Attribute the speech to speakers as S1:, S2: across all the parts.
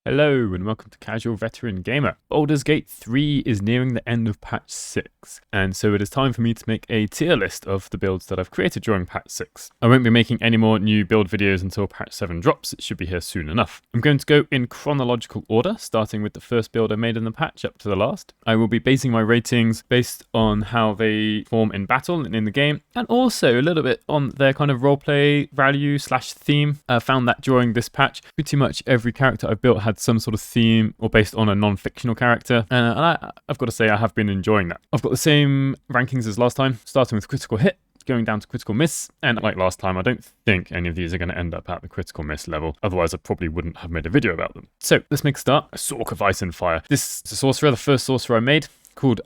S1: Hello and welcome to Casual Veteran Gamer. Baldur's Gate 3 is nearing the end of patch 6, and so it is time for me to make a tier list of the builds that I've created during patch 6. I won't be making any more new build videos until patch 7 drops. It should be here soon enough. I'm going to go in chronological order, starting with the first build I made in the patch up to the last. I will be basing my ratings based on how they form in battle and in the game, and also a little bit on their kind of roleplay value / theme. I found that during this patch, pretty much every character I've built had some sort of theme or based on a non-fictional character, and I've got to say I have been enjoying that. I've got the same rankings as last time, starting with critical hit, going down to critical miss, and like last time, I don't think any of these are going to end up at the critical miss level, otherwise I probably wouldn't have made a video about them. So let's make a start. Sorc of Ice Fire. This is a sorcerer, the first sorcerer I made.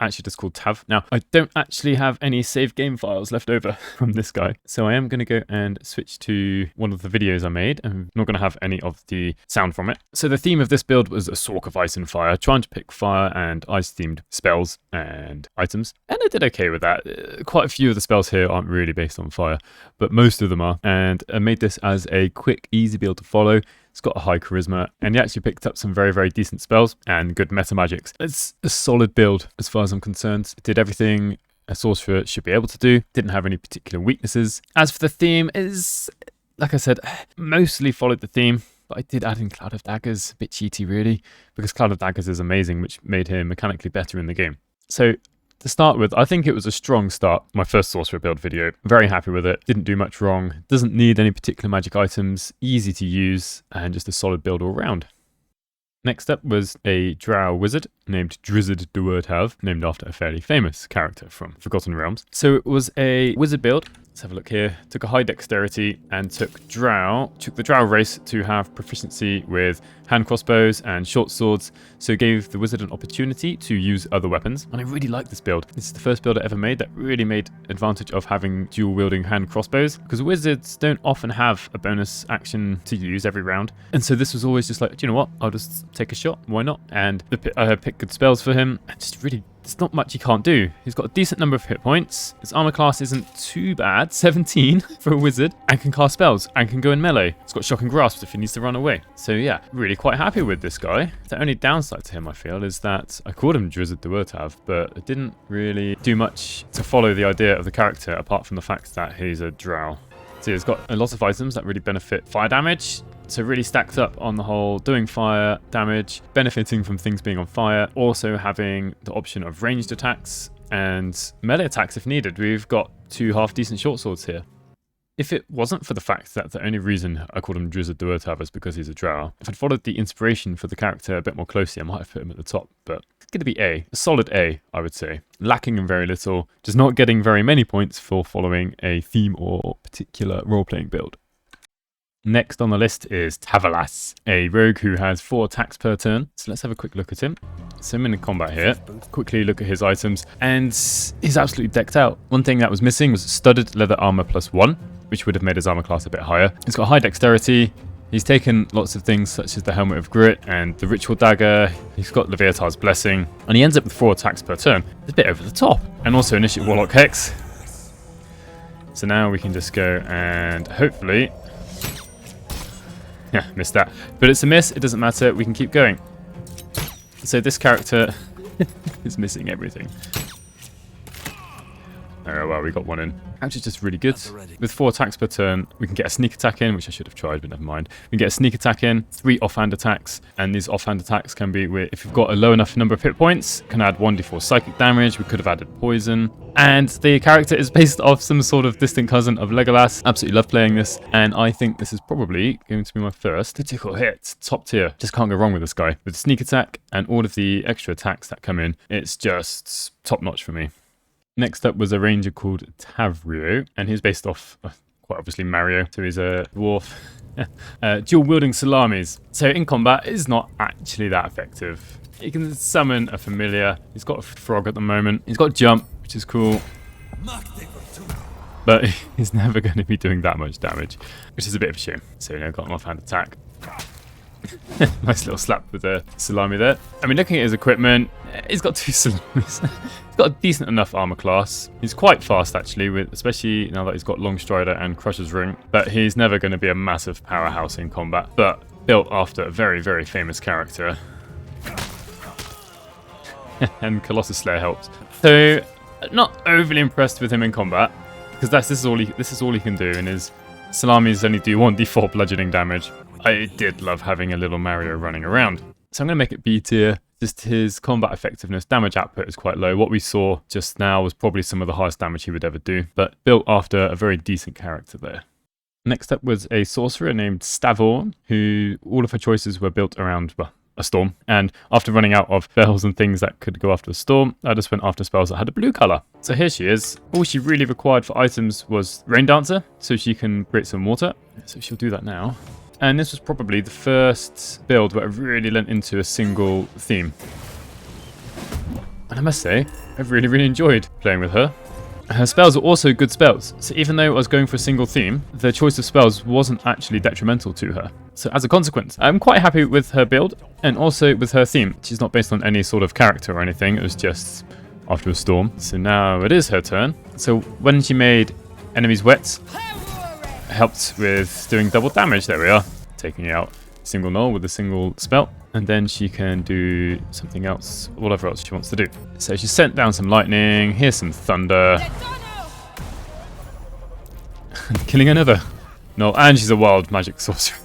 S1: Just called Tav. Now, I don't actually have any save game files left over from this guy, so I am going to go and switch to one of the videos I made. I'm not going to have any of the sound from it. So the theme of this build was a Sorc of Ice and Fire, trying to pick fire and ice-themed spells and items, and I did okay with that. Quite a few of the spells here aren't really based on fire, but most of them are, and I made this as a quick, easy build to follow. It's got a high charisma, and he actually picked up some very, very decent spells and good meta magics. It's a solid build as far as I'm concerned. It did everything a sorcerer should be able to do. Didn't have any particular weaknesses. As for the theme, is like I said, mostly followed the theme, but I did add in Cloud of Daggers. A bit cheaty, really, because Cloud of Daggers is amazing, which made him mechanically better in the game. So to start with, I think it was a strong start. My first sorcerer build video. Very happy with it. Didn't do much wrong. Doesn't need any particular magic items. Easy to use and just a solid build all round. Next up was a drow wizard named Drizzard Do'urTav, named after a fairly famous character from Forgotten Realms. So it was a wizard build. Let's have a look here. Took a high dexterity and took the drow race to have proficiency with hand crossbows and short swords, so it gave the wizard an opportunity to use other weapons. And I really like this build. This is the first build I ever made that really made advantage of having dual wielding hand crossbows, because wizards don't often have a bonus action to use every round. And so this was always just like, do you know what? I'll just take a shot. Why not? And I picked good spells for him, and just really, there's not much he can't do. He's got a decent number of hit points. His armor class isn't too bad, 17 for a wizard, and can cast spells and can go in melee. He's got shocking grasp if he needs to run away. So yeah, really quite happy with this guy. The only downside to him, I feel, is that I called him Drizzard Do'urTav, but it didn't really do much to follow the idea of the character apart from the fact that he's a drow. So he's got a lot of items that really benefit fire damage. So really stacked up on the whole, doing fire damage, benefiting from things being on fire, also having the option of ranged attacks and melee attacks if needed. We've got two half-decent short swords here. If it wasn't for the fact that the only reason I called him Drizzard Do'urTav is because he's a drow, if I'd followed the inspiration for the character a bit more closely, I might have put him at the top, but it's going to be a solid A, I would say. Lacking in very little, just not getting very many points for following a theme or particular role-playing build. Next on the list is Tavolas, a rogue who has 4 attacks per turn. So let's have a quick look at him. So I'm in combat here. Quickly look at his items, and he's absolutely decked out. One thing that was missing was studded leather armor +1, which would have made his armor class a bit higher. He's got high dexterity. He's taken lots of things such as the Helmet of Grit and the Ritual Dagger. He's got Leviathar's Blessing, and he ends up with 4 attacks per turn. It's a bit over the top. And also Initiate Warlock Hex. So now we can just go and hopefully... Yeah, missed that. But it's a miss, it doesn't matter, we can keep going. So this character is missing everything. Oh well, we got one in. Actually just really good. With 4 attacks per turn, we can get a sneak attack in, which I should have tried, but never mind. We can get a sneak attack in, 3 offhand attacks, and these offhand attacks can be, if you've got a low enough number of hit points, can add 1d4 psychic damage. We could have added poison. And the character is based off some sort of distant cousin of Legolas. Absolutely love playing this, and I think this is probably going to be my first critical hit. Top tier. Just can't go wrong with this guy. With sneak attack and all of the extra attacks that come in, it's just top notch for me. Next up was a ranger called Tavrio, and he's based off, quite obviously, Mario, so he's a dwarf. Dual-wielding salamis. So in combat, it's not actually that effective. He can summon a familiar. He's got a frog at the moment. He's got jump, which is cool. But he's never going to be doing that much damage, which is a bit of a shame. So, got an offhand attack. Nice little slap with the salami there. I mean, looking at his equipment, he's got 2 salamis. He's got a decent enough armor class. He's quite fast, actually, especially now that he's got Long Strider and Crusher's Ring. But he's never going to be a massive powerhouse in combat. But built after a very, very famous character. And Colossus Slayer helps. So, not overly impressed with him in combat, because this is all he can do, and his salamis only do 1d4 bludgeoning damage. I did love having a little Mario running around. So I'm going to make it B tier. Just his combat effectiveness, damage output is quite low. What we saw just now was probably some of the highest damage he would ever do, but built after a very decent character there. Next up was a sorcerer named Stavorm, who all of her choices were built around, well, a storm. And after running out of spells and things that could go after a storm, I just went after spells that had a blue color. So here she is. All she really required for items was Rain Dancer, so she can create some water. So she'll do that now. And this was probably the first build where I really lent into a single theme. And I must say, I've really, really enjoyed playing with her. Her spells are also good spells, so even though I was going for a single theme, the choice of spells wasn't actually detrimental to her. So as a consequence, I'm quite happy with her build, and also with her theme. She's not based on any sort of character or anything, it was just after a storm. So now it is her turn. So when she made enemies wet, it helped with doing double damage. There we are, taking out a single null with a single spell. And then she can do something else, whatever else she wants to do. So she sent down some lightning, here's some thunder. Killing another. No, and she's a wild magic sorcerer.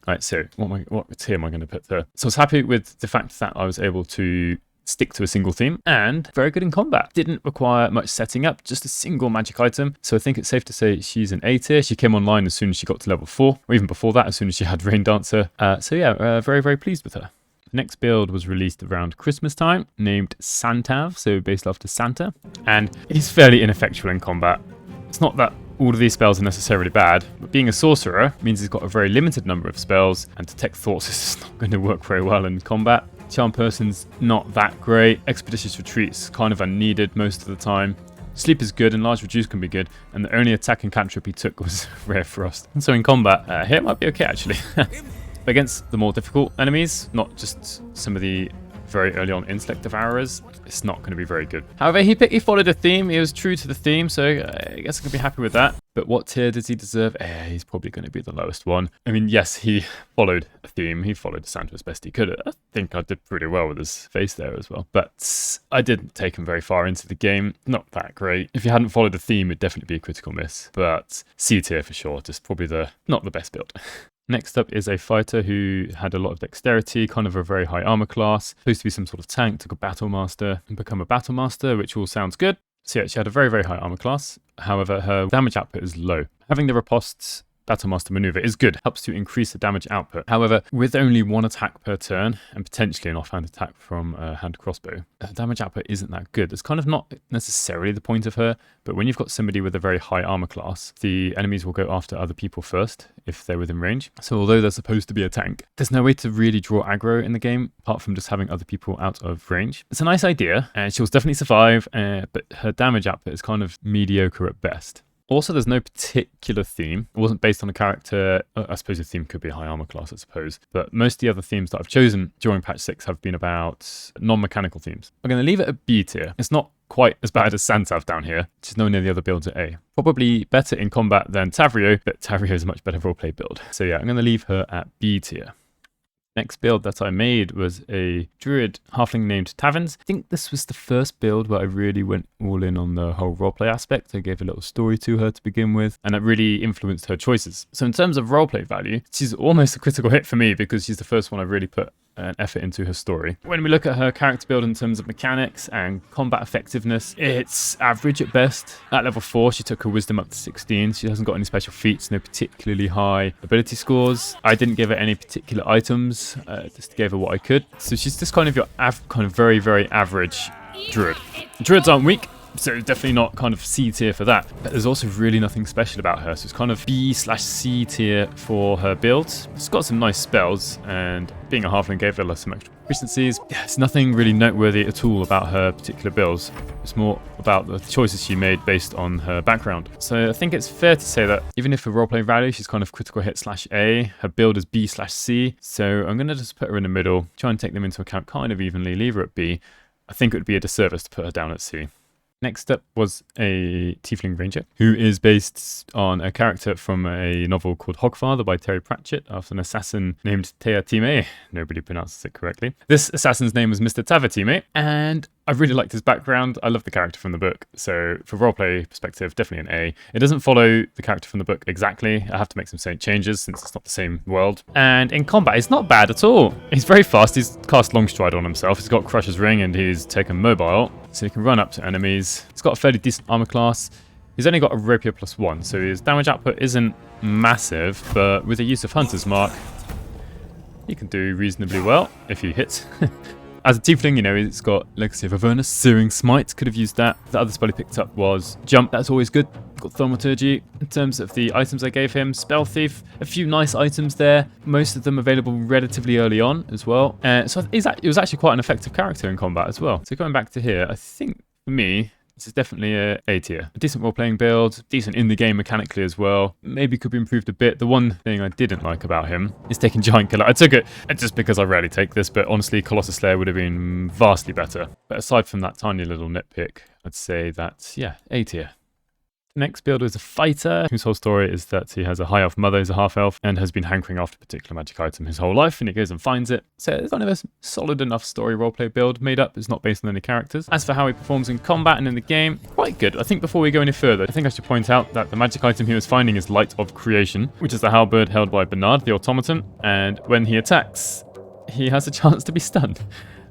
S1: Right, so what tier am I going to put there? So I was happy with the fact that I was able to stick to a single theme, and very good in combat. Didn't require much setting up, just a single magic item. So I think it's safe to say she's an A tier. She came online as soon as she got to level 4, or even before that, as soon as she had Rain Dancer. So yeah, very, very pleased with her. The next build was released around Christmas time, named SanTav, so based after Santa, and he's fairly ineffectual in combat. It's not that all of these spells are necessarily bad, but being a sorcerer means he's got a very limited number of spells, and Detect Thoughts is just not going to work very well in combat. Charm Person's not that great. Expeditious Retreat's kind of unneeded most of the time. Sleep is good, and Large Reduce can be good, and the only attack and cantrip he took was Rare Frost. And so in combat, here it might be okay actually. But against the more difficult enemies, not just some of the very early on Intellect Devourers, it's not going to be very good. However, he followed a theme. He was true to the theme, so I guess I can be happy with that. But what tier does he deserve? He's probably going to be the lowest one. I mean, yes, he followed a theme. He followed Santa as best he could. I think I did pretty well with his face there as well. But I didn't take him very far into the game. Not that great. If you hadn't followed the theme, it'd definitely be a critical miss. But C tier for sure. Just probably not the best build. Next up is a fighter who had a lot of dexterity, kind of a very high armor class, supposed to be some sort of tank, took a battle master and become a battle master, which all sounds good. So yeah, she had a very, very high armor class. However, her damage output is low. Having the riposte Battle Master maneuver is good, helps to increase the damage output. However, with only one attack per turn, and potentially an offhand attack from a hand crossbow, damage output isn't that good. It's kind of not necessarily the point of her, but when you've got somebody with a very high armor class, the enemies will go after other people first if they're within range. So although they're supposed to be a tank, there's no way to really draw aggro in the game, apart from just having other people out of range. It's a nice idea, and she'll definitely survive, but her damage output is kind of mediocre at best. Also, there's no particular theme. It wasn't based on a character. I suppose the theme could be a high armor class, I suppose. But most of the other themes that I've chosen during patch 6 have been about non-mechanical themes. I'm going to leave it at B tier. It's not quite as bad as SanTav down here, which is nowhere near the other builds at A. Probably better in combat than Tavrio, but Tavrio is a much better roleplay build. So yeah, I'm going to leave her at B tier. Next build that I made was a druid halfling named Tavvins. I think this was the first build where I really went all in on the whole roleplay aspect. I gave a little story to her to begin with, and that really influenced her choices. So in terms of roleplay value, she's almost a critical hit for me because she's the first one I really put an effort into her story. When we look at her character build in terms of mechanics and combat effectiveness, it's average at best. At level 4, she took her wisdom up to 16. She hasn't got any special feats, no particularly high ability scores. I didn't give her any particular items, just gave her what I could. So she's just kind of your very, very average druid. Druids aren't weak, so definitely not kind of C tier for that. But there's also really nothing special about her, so it's kind of B/C tier for her build. She's got some nice spells, and being a halfling gave her some extra efficiencies. Yeah, it's nothing really noteworthy at all about her particular builds. It's more about the choices she made based on her background. So I think it's fair to say that even if for roleplay value, she's kind of critical hit /A, her build is B/C. So I'm going to just put her in the middle, try and take them into account kind of evenly, leave her at B. I think it would be a disservice to put her down at C. Next up was a Tiefling Ranger, who is based on a character from a novel called Hogfather by Terry Pratchett, after an assassin named Tavtime. Nobody pronounces it correctly. This assassin's name was Mr. Tavtime, and I really liked his background. I love the character from the book, so for roleplay perspective, definitely an A. It doesn't follow the character from the book exactly. I have to make some changes since it's not the same world. And in combat, it's not bad at all. He's very fast. He's cast Longstride on himself. He's got Crusher's Ring, and he's taken mobile, so he can run up to enemies. He's got a fairly decent armor class. He's only got a rapier +1, so his damage output isn't massive, but with the use of Hunter's Mark, he can do reasonably well if he hits. As a Tiefling, you know, it's got Legacy of Avernus, Searing Smite, could have used that. The other spell he picked up was Jump, that's always good. Got Thaumaturgy. In terms of the items I gave him, Spell Thief, a few nice items there, most of them available relatively early on as well. So it was actually quite an effective character in combat as well. So going back to here, I think for me, this is definitely a A tier. A decent role-playing build, decent in the game mechanically as well. Maybe could be improved a bit. The one thing I didn't like about him is taking Giant Killer. I took it just because I rarely take this, but honestly, Colossus Slayer would have been vastly better. But aside from that tiny little nitpick, I'd say that, yeah, A tier. Next builder is a fighter whose whole story is that he has a high elf mother who's a half elf and has been hankering after a particular magic item his whole life, and he goes and finds it. So it's kind of a solid enough story roleplay build made up. It's not based on any characters. As for how he performs in combat and in the game, quite good. I think before we go any further, I think I should point out that the magic item he was finding is Light of Creation, which is the halberd held by Bernard, the automaton, and when he attacks, he has a chance to be stunned,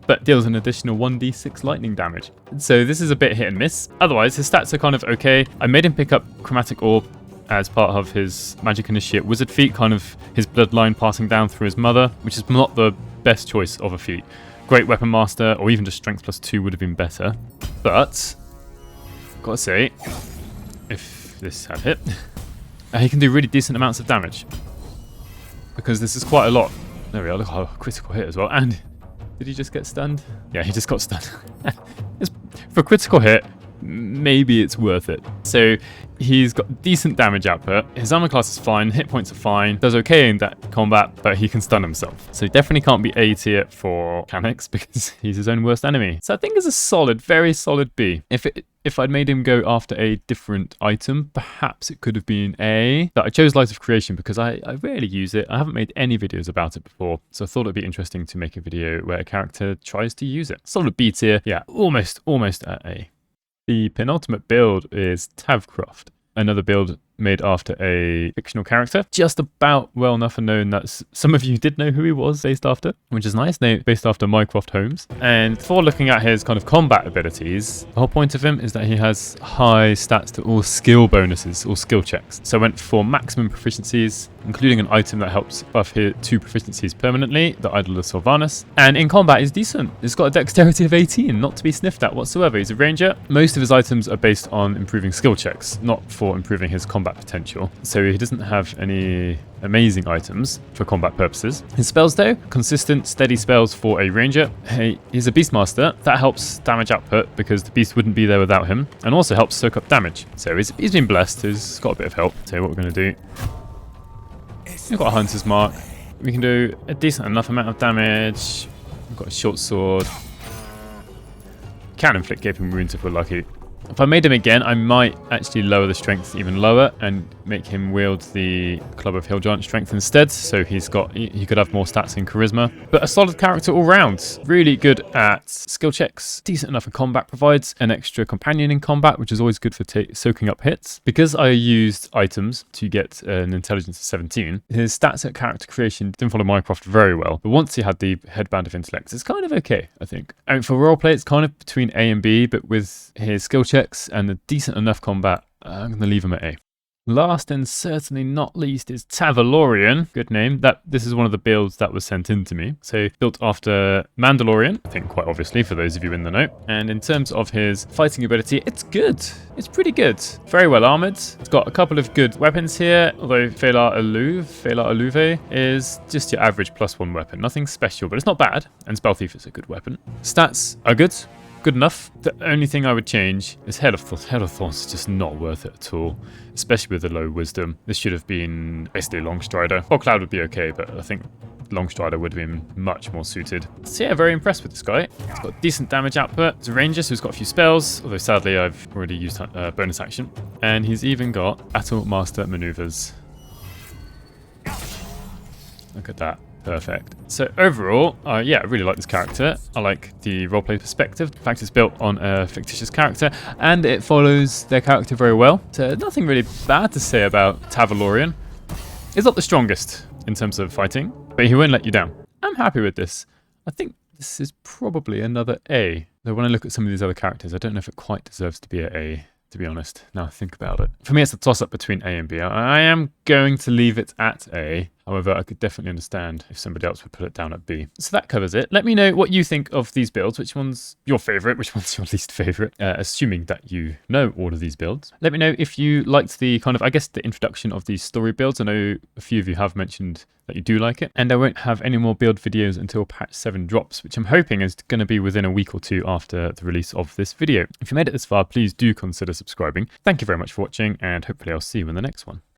S1: but deals an additional 1d6 lightning damage. So this is a bit hit and miss. Otherwise, his stats are kind of okay. I made him pick up Chromatic Orb as part of his Magic Initiate Wizard feat, kind of his bloodline passing down through his mother, which is not the best choice of a feat. Great Weapon Master, or even just Strength +2 would have been better. But, gotta say, if this had hit, he can do really decent amounts of damage. Because this is quite a lot. There we are, look, oh, critical hit as well. And did he just get stunned? Yeah, he just got stunned. For a critical hit, maybe it's worth it. So he's got decent damage output. His armor class is fine. Hit points are fine. Does okay in that combat, but he can stun himself. So he definitely can't be A tier for mechanics because he's his own worst enemy. So I think it's a solid, very solid B. If I'd made him go after a different item, perhaps it could have been A. But I chose Light of Creation because I rarely use it. I haven't made any videos about it before, so I thought it'd be interesting to make a video where a character tries to use it. Solid B tier. Yeah, almost at A. The penultimate build is Tavcroft, another build made after a fictional character, just about well enough and known that some of you did know who he was based after, which is nice, based after Mycroft Holmes. And before looking at his kind of combat abilities, the whole point of him is that he has high stats to all skill bonuses, all skill checks. So I went for maximum proficiencies, including an item that helps buff his 2 proficiencies permanently, the Idol of Sylvanus. And in combat, he's decent. He's got a dexterity of 18, not to be sniffed at whatsoever. He's a ranger. Most of his items are based on improving skill checks, not for improving his combat potential. So he doesn't have any amazing items for combat purposes. His spells though, consistent, steady spells for a ranger. He's a Beastmaster. That helps damage output because the beast wouldn't be there without him, and also helps soak up damage. So he's been blessed. He's got a bit of help. So what we're going to do, we've got a Hunter's Mark. We can do a decent enough amount of damage. We've got a short sword. Can inflict gaping wounds if we're lucky. If I made him again, I might actually lower the strength even lower and make him wield the Club of Hill Giant strength instead. So he could have more stats in charisma. But a solid character all round. Really good at skill checks. Decent enough in combat. Provides an extra companion in combat, which is always good for soaking up hits. Because I used items to get an intelligence of 17, his stats at character creation didn't follow Mycroft very well. But once he had the headband of intellect, it's kind of okay, I think. I mean, for roleplay, it's kind of between A and B, but with his skill checks and a decent enough combat, I'm going to leave him at A. Last and certainly not least is Tavalorian. Good name. This is one of the builds that was sent in to me. So built after Mandalorian, I think quite obviously for those of you in the know. And in terms of his fighting ability, it's good. It's pretty good. Very well armored. It's got a couple of good weapons here, although Felar Aluve is just your average +1 weapon. Nothing special, but it's not bad. And Spell Thief is a good weapon. Stats are good. Good enough. The only thing I would change is Head of Thorns is just not worth it at all, especially with the low wisdom. This should have been basically a long strider. Fog Cloud would be okay, but I think Longstrider would have been much more suited. So yeah, very impressed with this guy. He's got decent damage output. He's a ranger, so he's got a few spells, although sadly I've already used bonus action. And he's even got Battle Master Maneuvers. Look at that. Perfect. So overall, yeah, I really like this character. I like the roleplay perspective. The fact it's built on a fictitious character, and it follows their character very well. So nothing really bad to say about Tavalorian. He's not the strongest in terms of fighting, but he won't let you down. I'm happy with this. I think this is probably another A. Though when I look at some of these other characters, I don't know if it quite deserves to be an A, to be honest. Now I think about it. For me, it's a toss-up between A and B. I am going to leave it at A. However, I could definitely understand if somebody else would put it down at B. So that covers it. Let me know what you think of these builds. Which one's your favorite? Which one's your least favorite? Assuming that you know all of these builds. Let me know if you liked the kind of, I guess, the introduction of these story builds. I know a few of you have mentioned that you do like it. And I won't have any more build videos until patch 7 drops, which I'm hoping is going to be within a week or two after the release of this video. If you made it this far, please do consider subscribing. Thank you very much for watching, and hopefully I'll see you in the next one.